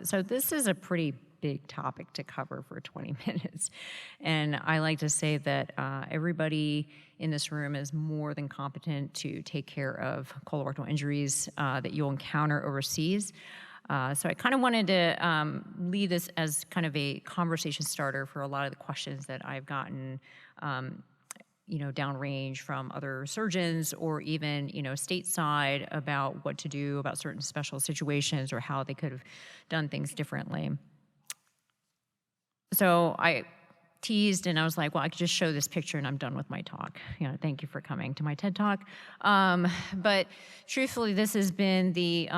So this is a pretty big topic to cover for 20 minutes. And I like to say that everybody in this room is more than competent to take care of colorectal injuries that you'll encounter overseas. So I kind of wanted to leave this as kind of a conversation starter for a lot of the questions that I've gotten downrange from other surgeons or even, stateside about what to do about certain special situations or how they could have done things differently. So I teased and I was like, well, I could just show this picture and I'm done with my talk. Thank you for coming to my TED Talk. But truthfully, this has been the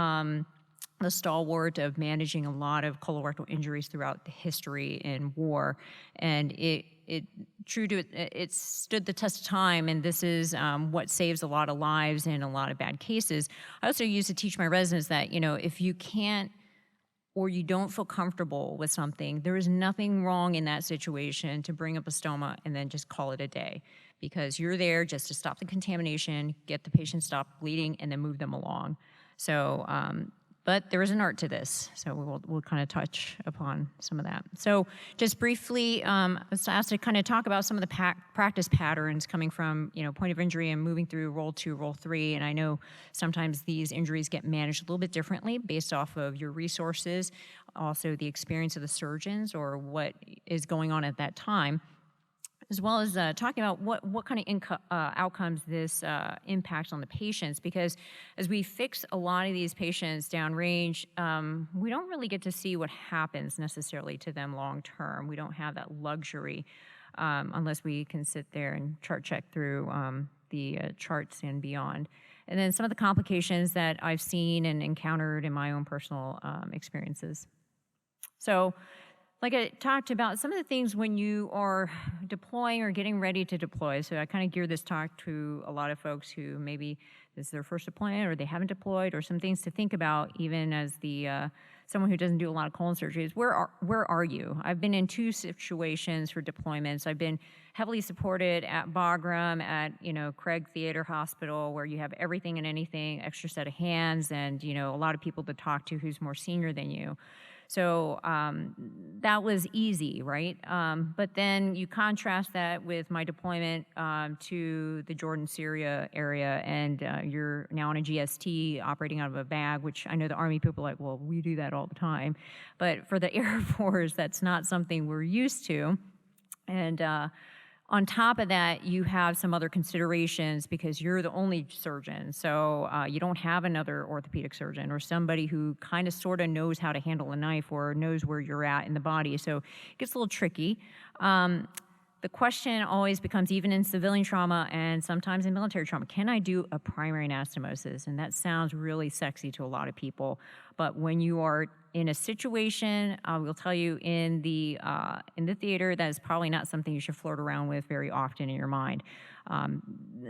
stalwart of managing a lot of colorectal injuries throughout the history in war. And it stood the test of time, and this is what saves a lot of lives in a lot of bad cases. I also used to teach my residents that, if you can't or you don't feel comfortable with something, there is nothing wrong in that situation to bring up a stoma and then just call it a day, because you're there just to stop the contamination, get the patient stopped bleeding, and then move them along. So, but there is an art to this, so we'll kind of touch upon some of that. So just briefly, I was asked to kind of talk about some of the practice patterns coming from, point of injury and moving through role 2, role 3. And I know sometimes these injuries get managed a little bit differently based off of your resources, also the experience of the surgeons or what is going on at that time, as well as talking about what kind of outcomes this impacts on the patients. Because as we fix a lot of these patients downrange, we don't really get to see what happens necessarily to them long term. We don't have that luxury unless we can sit there and chart check through the charts and beyond. And then some of the complications that I've seen and encountered in my own personal experiences. So, like I talked about some of the things when you are deploying or getting ready to deploy. So I kind of gear this talk to a lot of folks who maybe this is their first deployment or they haven't deployed, or some things to think about even as the someone who doesn't do a lot of colon surgeries. Where are you? I've been in 2 situations for deployments. I've been heavily supported at Bagram, at Craig Theater Hospital, where you have everything and anything, extra set of hands, and a lot of people to talk to who's more senior than you. So that was easy, right? But then you contrast that with my deployment to the Jordan, Syria area, and you're now on a GST operating out of a bag, which I know the Army people are like, well, we do that all the time. But for the Air Force, that's not something we're used to. And on top of that, you have some other considerations because you're the only surgeon. So you don't have another orthopedic surgeon or somebody who kind of sort of knows how to handle a knife or knows where you're at in the body. So it gets a little tricky. The question always becomes, even in civilian trauma and sometimes in military trauma, can I do a primary anastomosis? And that sounds really sexy to a lot of people. But when you are in a situation, I will tell you, in the theater, that is probably not something you should flirt around with very often in your mind.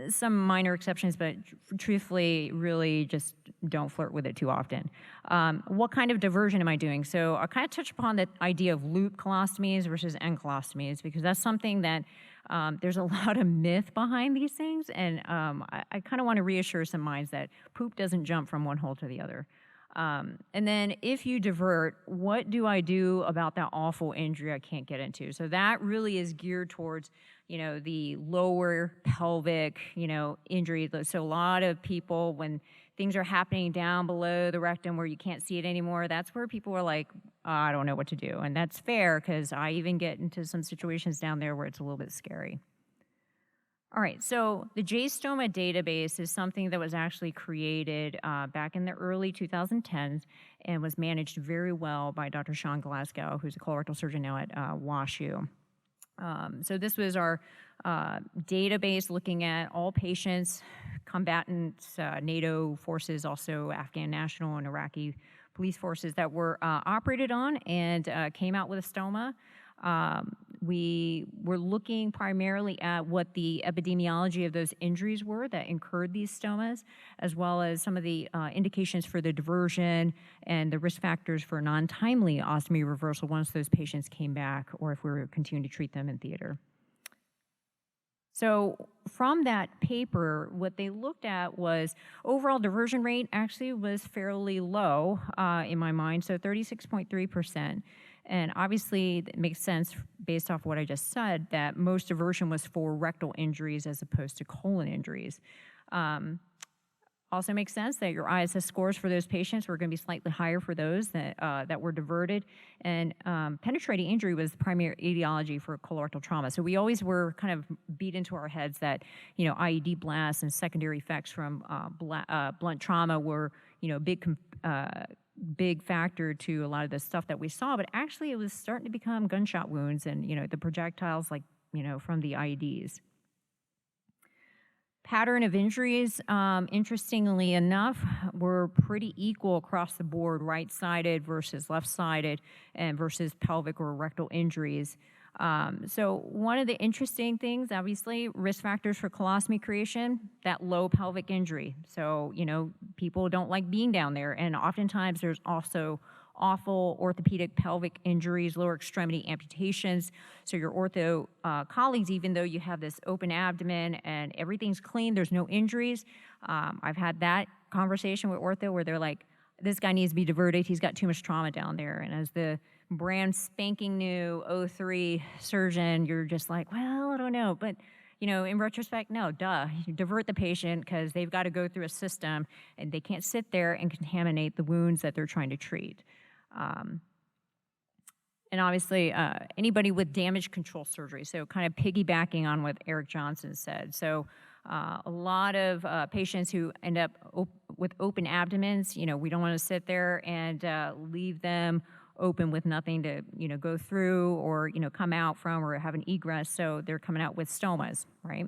Some minor exceptions, but truthfully, really just don't flirt with it too often. What kind of diversion am I doing? So I'll kind of touch upon the idea of loop colostomies versus end colostomies, because that's something that there's a lot of myth behind these things, and I kind of want to reassure some minds that poop doesn't jump from one hole to the other. And then if you divert, what do I do about that awful injury I can't get into? So that really is geared towards, the lower pelvic, injury. So a lot of people, when things are happening down below the rectum where you can't see it anymore, that's where people are like, I don't know what to do. And that's fair, because I even get into some situations down there where it's a little bit scary. All right, so the JSTOMA database is something that was actually created back in the early 2010s and was managed very well by Dr. Sean Glasgow, who's a colorectal surgeon now at WashU. So this was our database looking at all patients, combatants, NATO forces, also Afghan national and Iraqi police forces that were operated on and came out with a stoma. We were looking primarily at what the epidemiology of those injuries were that incurred these stomas, as well as some of the indications for the diversion and the risk factors for non-timely ostomy reversal once those patients came back, or if we were continuing to treat them in theater. So from that paper, what they looked at was overall diversion rate actually was fairly low in my mind, so 36.3%. And obviously, it makes sense based off what I just said that most diversion was for rectal injuries as opposed to colon injuries. Um, Also makes sense that your ISS scores for those patients were going to be slightly higher for those that were diverted. And penetrating injury was the primary etiology for colorectal trauma. So we always were kind of beat into our heads that, IED blasts and secondary effects from blunt trauma were, big factor to a lot of the stuff that we saw. But actually, it was starting to become gunshot wounds and, the projectiles from the IEDs. Pattern of injuries, interestingly enough, were pretty equal across the board, right-sided versus left-sided, and versus pelvic or rectal injuries. So one of the interesting things, obviously, risk factors for colostomy creation, that low pelvic injury. So, people don't like being down there, and oftentimes there's also awful orthopedic pelvic injuries, lower extremity amputations. So your ortho colleagues, even though you have this open abdomen and everything's clean, there's no injuries. I've had that conversation with ortho where they're like, this guy needs to be diverted. He's got too much trauma down there. And as the brand spanking new O3 surgeon, you're just like, well, I don't know. But in retrospect, no, duh. You divert the patient because they've got to go through a system and they can't sit there and contaminate the wounds that they're trying to treat. And obviously, anybody with damage control surgery, so kind of piggybacking on what Eric Johnson said. So a lot of patients who end up with open abdomens, we don't want to sit there and leave them open with nothing to, go through or, come out from or have an egress. So they're coming out with stomas, right?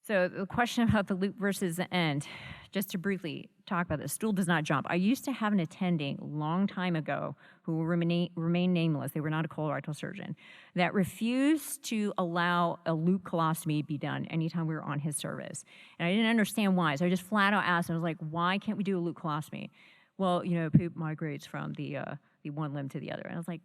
So the question about the loop versus the end, just to briefly talk about this, stool does not jump. I used to have an attending a long time ago who will remain nameless, they were not a colorectal surgeon, that refused to allow a loop colostomy to be done anytime we were on his service. And I didn't understand why, so I just flat out asked him, I was like, why can't we do a loop colostomy? Well, poop migrates from the one limb to the other. And I was like,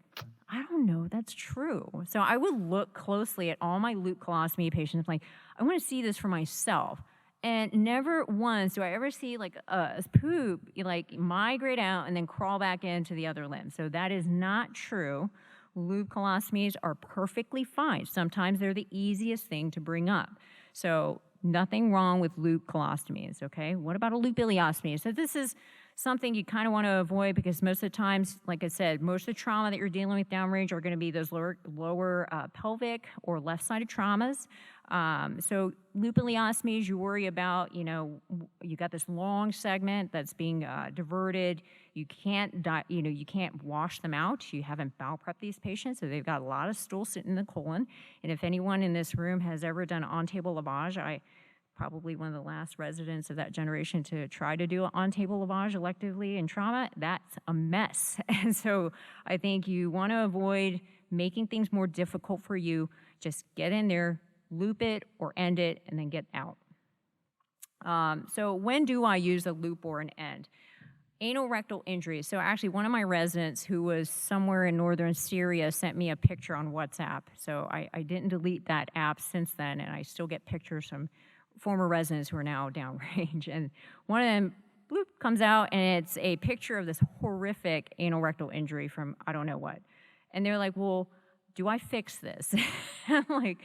I don't know, that's true. So I would look closely at all my loop colostomy patients, like, I want to see this for myself. And never once do I ever see like a poop like migrate out and then crawl back into the other limb. So that is not true. Loop colostomies are perfectly fine. Sometimes they're the easiest thing to bring up. So nothing wrong with loop colostomies, okay? What about a loop ileostomy? So this is something you kind of want to avoid because most of the times, like I said, most of the trauma that you're dealing with downrange are going to be those lower pelvic or left-sided traumas. So loop ileostomies, you worry about, you got this long segment that's being diverted. You can't, you can't wash them out. You haven't bowel prepped these patients, so they've got a lot of stool sitting in the colon. And if anyone in this room has ever done on-table lavage, probably one of the last residents of that generation to try to do an on-table lavage electively in trauma, that's a mess. And so I think you want to avoid making things more difficult for you. Just get in there, loop it or end it, and then get out. So when do I use a loop or an end? Anal rectal injuries. So actually one of my residents who was somewhere in northern Syria sent me a picture on WhatsApp. So I didn't delete that app since then, and I still get pictures from former residents who are now downrange. And one of them, bloop, comes out, and it's a picture of this horrific anal rectal injury from I don't know what. And they're like, well, do I fix this? I'm like,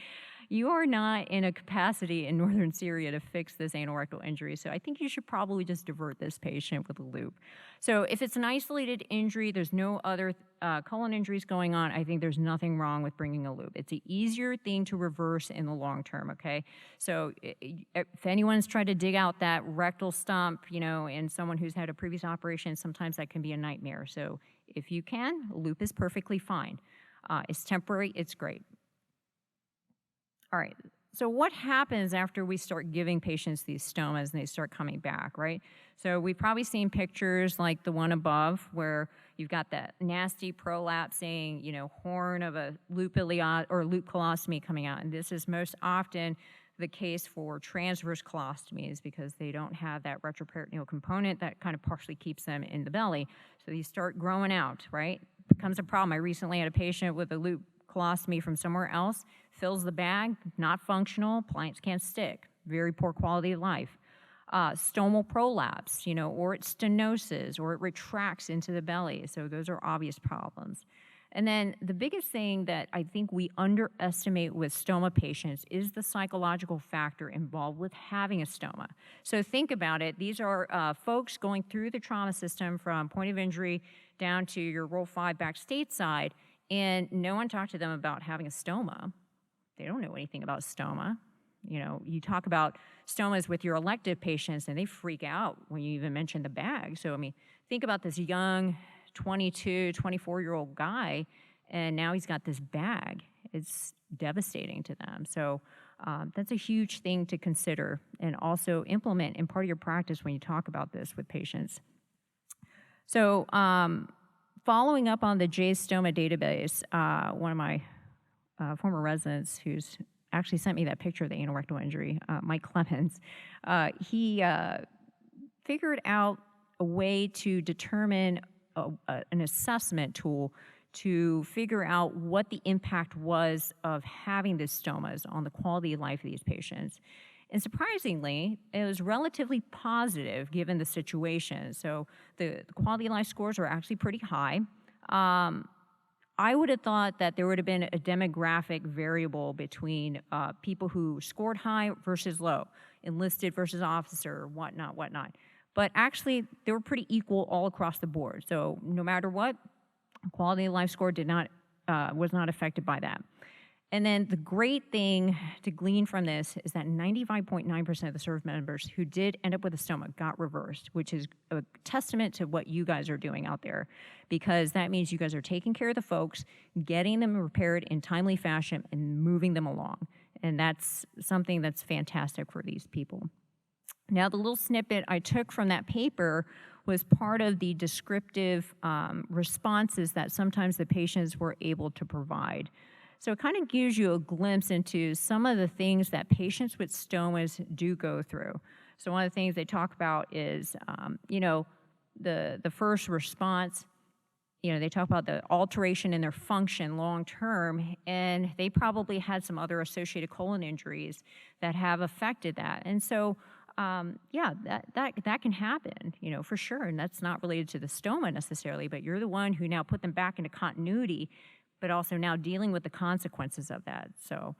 you are not in a capacity in northern Syria to fix this anal rectal injury, so I think you should probably just divert this patient with a loop. So if it's an isolated injury, there's no other colon injuries going on, I think there's nothing wrong with bringing a loop. It's an easier thing to reverse in the long term, okay? So if anyone's tried to dig out that rectal stump, in someone who's had a previous operation, sometimes that can be a nightmare. So if you can, a loop is perfectly fine. It's temporary, it's great. All right, so what happens after we start giving patients these stomas and they start coming back, right? So we've probably seen pictures like the one above where you've got that nasty prolapsing, horn of a loop colostomy coming out. And this is most often the case for transverse colostomies because they don't have that retroperitoneal component that kind of partially keeps them in the belly. So these start growing out, right? Becomes a problem. I recently had a patient with a loop colostomy from somewhere else, fills the bag, not functional, appliance can't stick, very poor quality of life. Stomal prolapse, or it's stenosis, or it retracts into the belly. So those are obvious problems. And then the biggest thing that I think we underestimate with stoma patients is the psychological factor involved with having a stoma. So think about it. These are folks going through the trauma system from point of injury down to your Roll 5 back stateside, and no one talked to them about having a stoma. They don't know anything about stoma. You talk about stomas with your elective patients, and they freak out when you even mention the bag. So, think about this young 22, 24-year-old guy, and now he's got this bag. It's devastating to them. So that's a huge thing to consider and also implement in part of your practice when you talk about this with patients. So following up on the JSTOMA database, one of my former residents who's actually sent me that picture of the anal rectal injury, Mike Clemens, he figured out a way to determine an assessment tool to figure out what the impact was of having the stomas on the quality of life of these patients. And surprisingly, it was relatively positive given the situation. So the quality of life scores were actually pretty high. I would have thought that there would have been a demographic variable between people who scored high versus low, enlisted versus officer, whatnot. But actually, they were pretty equal all across the board. So no matter what, quality of life score was not affected by that. And then the great thing to glean from this is that 95.9% of the service members who did end up with a stoma got reversed, which is a testament to what you guys are doing out there, because that means you guys are taking care of the folks, getting them repaired in timely fashion, and moving them along. And that's something that's fantastic for these people. Now, the little snippet I took from that paper was part of the descriptive responses that sometimes the patients were able to provide. So it kind of gives you a glimpse into some of the things that patients with stomas do go through. So one of the things they talk about is, the first response, they talk about the alteration in their function long term, and they probably had some other associated colon injuries that have affected that. And so that can happen, for sure. And that's not related to the stoma necessarily, but you're the one who now put them back into continuity, but also now dealing with the consequences of that. So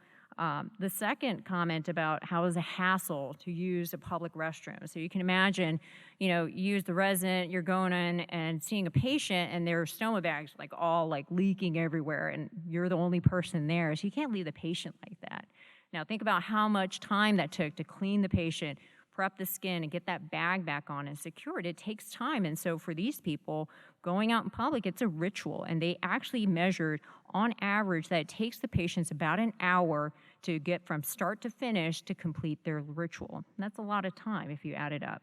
the second comment about how it's a hassle to use a public restroom. So you can imagine, you use the resident, you're going in and seeing a patient, and their stoma bags all leaking everywhere, and you're the only person there. So you can't leave the patient like that. Now think about how much time that took to clean the patient, prep the skin, and get that bag back on and secured. It takes time. And so for these people, going out in public, it's a ritual. And they actually measured on average that it takes the patients about an hour to get from start to finish to complete their ritual. And that's a lot of time if you add it up.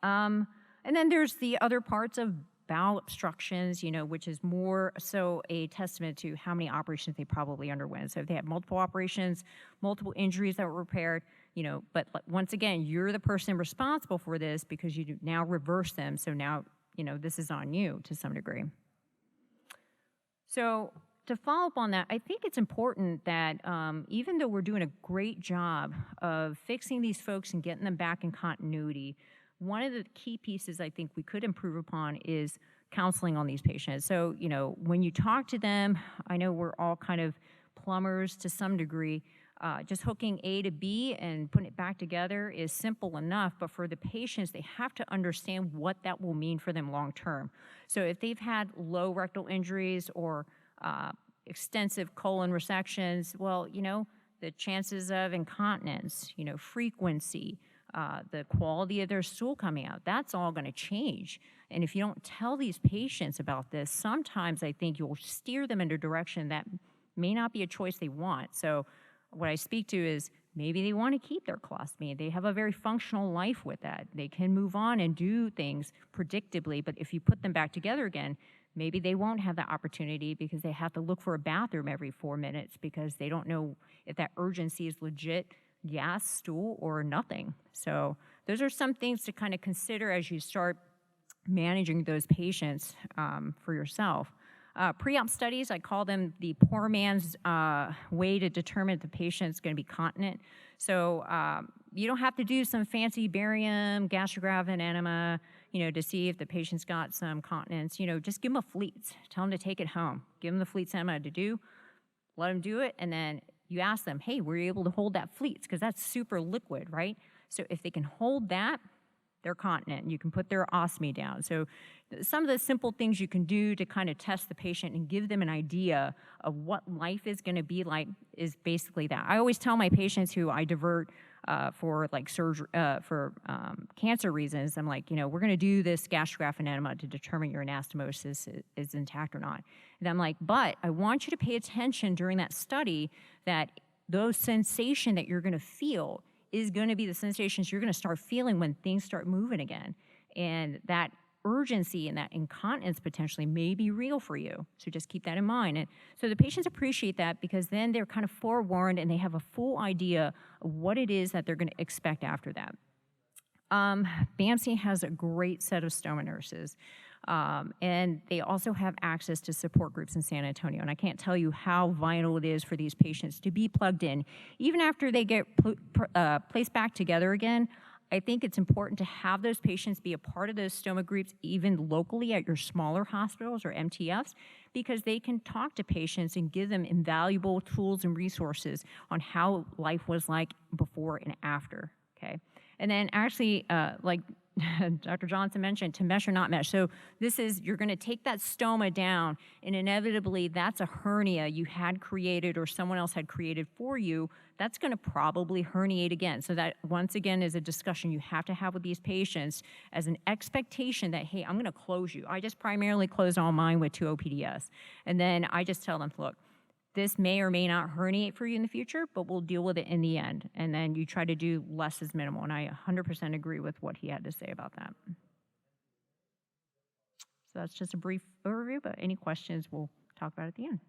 And then there's the other parts of bowel obstructions, which is more so a testament to how many operations they probably underwent. So if they had multiple operations, multiple injuries that were repaired, but once again, you're the person responsible for this because you now reverse them. So now, this is on you to some degree. So to follow up on that, I think it's important that even though we're doing a great job of fixing these folks and getting them back in continuity, one of the key pieces I think we could improve upon is counseling on these patients. So, when you talk to them, I know we're all kind of plumbers to some degree. Just hooking A to B and putting it back together is simple enough, but for the patients, they have to understand what that will mean for them long term. So if they've had low rectal injuries or extensive colon resections, well, the chances of incontinence, frequency, the quality of their stool coming out, that's all going to change. And if you don't tell these patients about this, sometimes I think you'll steer them in a direction that may not be a choice they want. So what I speak to is maybe they want to keep their colostomy. They have a very functional life with that. They can move on and do things predictably, but if you put them back together again, maybe they won't have that opportunity because they have to look for a bathroom every 4 minutes because they don't know if that urgency is legit gas, stool, or nothing. So those are some things to kind of consider as you start managing those patients for yourself. Pre-op studies, I call them the poor man's way to determine if the patient's going to be continent. So you don't have to do some fancy barium, gastrograph, and enema, to see if the patient's got some continence. Just give them a fleets. Tell them to take it home. Give them the fleets enema to do. Let them do it, and then you ask them, hey, were you able to hold that fleets? Because that's super liquid, right? So if they can hold that, they're continent. You can put their ostomy down. So some of the simple things you can do to kind of test the patient and give them an idea of what life is going to be like is basically that. I always tell my patients who I divert for like surgery, for cancer reasons, I'm like, we're going to do this gastrograph and enema to determine your anastomosis is intact or not. And I'm like, but I want you to pay attention during that study that those sensation that you're going to feel is going to be the sensations you're going to start feeling when things start moving again. And that urgency and that incontinence potentially may be real for you. So just keep that in mind. And so the patients appreciate that because then they're kind of forewarned and they have a full idea of what it is that they're going to expect after that. BAMC has a great set of stoma nurses. And they also have access to support groups in San Antonio. And I can't tell you how vital it is for these patients to be plugged in. Even after they get placed back together again, I think it's important to have those patients be a part of those stoma groups, even locally at your smaller hospitals or MTFs, because they can talk to patients and give them invaluable tools and resources on how life was like before and after, okay? And then actually, like Dr. Johnson mentioned, to mesh or not mesh. So this is, you're going to take that stoma down, and inevitably that's a hernia you had created or someone else had created for you. That's going to probably herniate again. So that, once again, is a discussion you have to have with these patients as an expectation that, hey, I'm going to close you. I just primarily closed all mine with 2 OPDS. And then I just tell them, look, this may or may not herniate for you in the future, but we'll deal with it in the end. And then you try to do less is minimal. And I 100% agree with what he had to say about that. So that's just a brief overview, but any questions we'll talk about at the end.